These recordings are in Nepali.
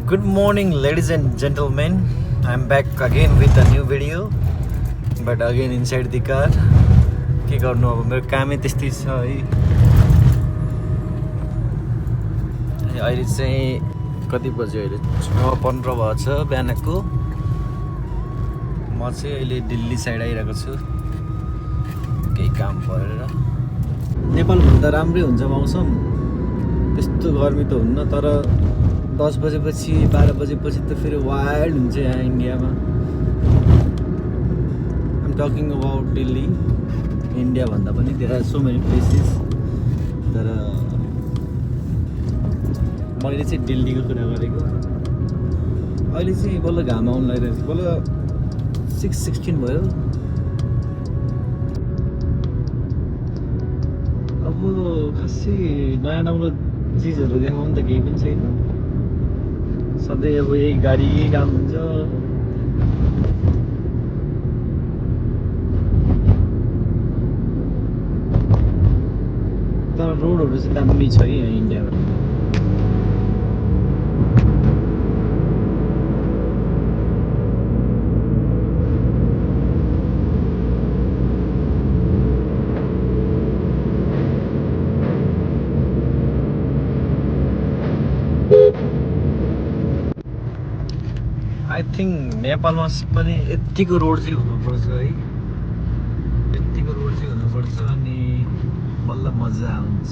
Good morning, ladies and gentlemen. I'm back again with a new video, but again inside the car. के गर्नु अब मेरो कामै त्यस्तै छ है। अहिले चाहिँ कति बज्यो, अहिले 6:15 भएको छ बिहानको। म चाहिँ अहिले दिल्ली साइड आइरहेको छु केही काम परेर। नेपाल भन्दा राम्रै हुन्छ मौसम, त्यस्तो गर्मी त हुन्न, तर 10 बजेपछि 12 बजेपछि त फेरि वाइल्ड हुन्छ यहाँ इन्डियामा। I'm talking about Delhi. India भन्दा पनि there are so many places, तर मैले चाहिँ दिल्लीको कुरा गरेको। अहिले चाहिँ बल्ल घाम आउनु लागिरहेको छ, बल्ल 6:16 भयो। अब खासै नयाँ नौलो चिजहरू देखाउनु त केही पनि छैन। सधैँ अब यही गाडी यही काम हुन्छ। तर रोडहरू चाहिँ दामी छ है यहाँ इन्डियामा। आई थिङ्क नेपालमा पनि यत्तिको रोड चाहिँ हुनुपर्छ है, यत्तिको रोड चाहिँ हुनुपर्छ, अनि बल्ल मजा आउँछ।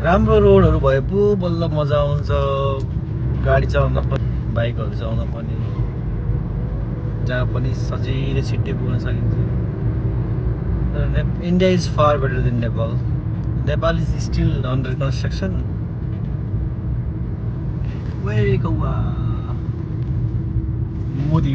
राम्रो रोडहरू भए पो बल्ल मजा आउँछ गाडी चलाउन पनि, बाइकहरू चलाउन पनि, जहाँ पनि सजिलै छिट्टै पुग्न सकिन्छ। तर India is far better than Nepal. Nepal is still under construction. Way go Modi.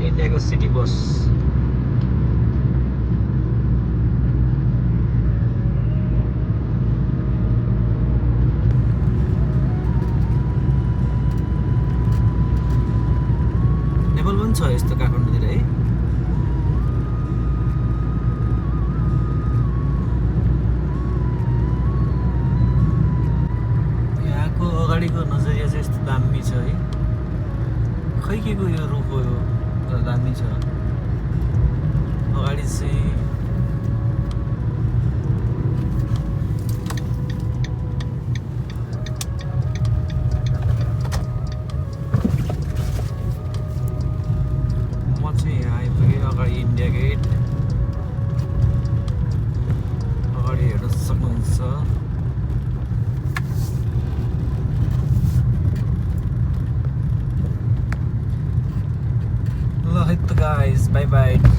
इन्डियाको सिटी बस। नेपाल पनि छ यस्तो काठमाडौँतिर है। यहाँको अगाडिको नजरिया चाहिँ यस्तो दामी छ है। खै के को यो रुख हो, यो दामी छ।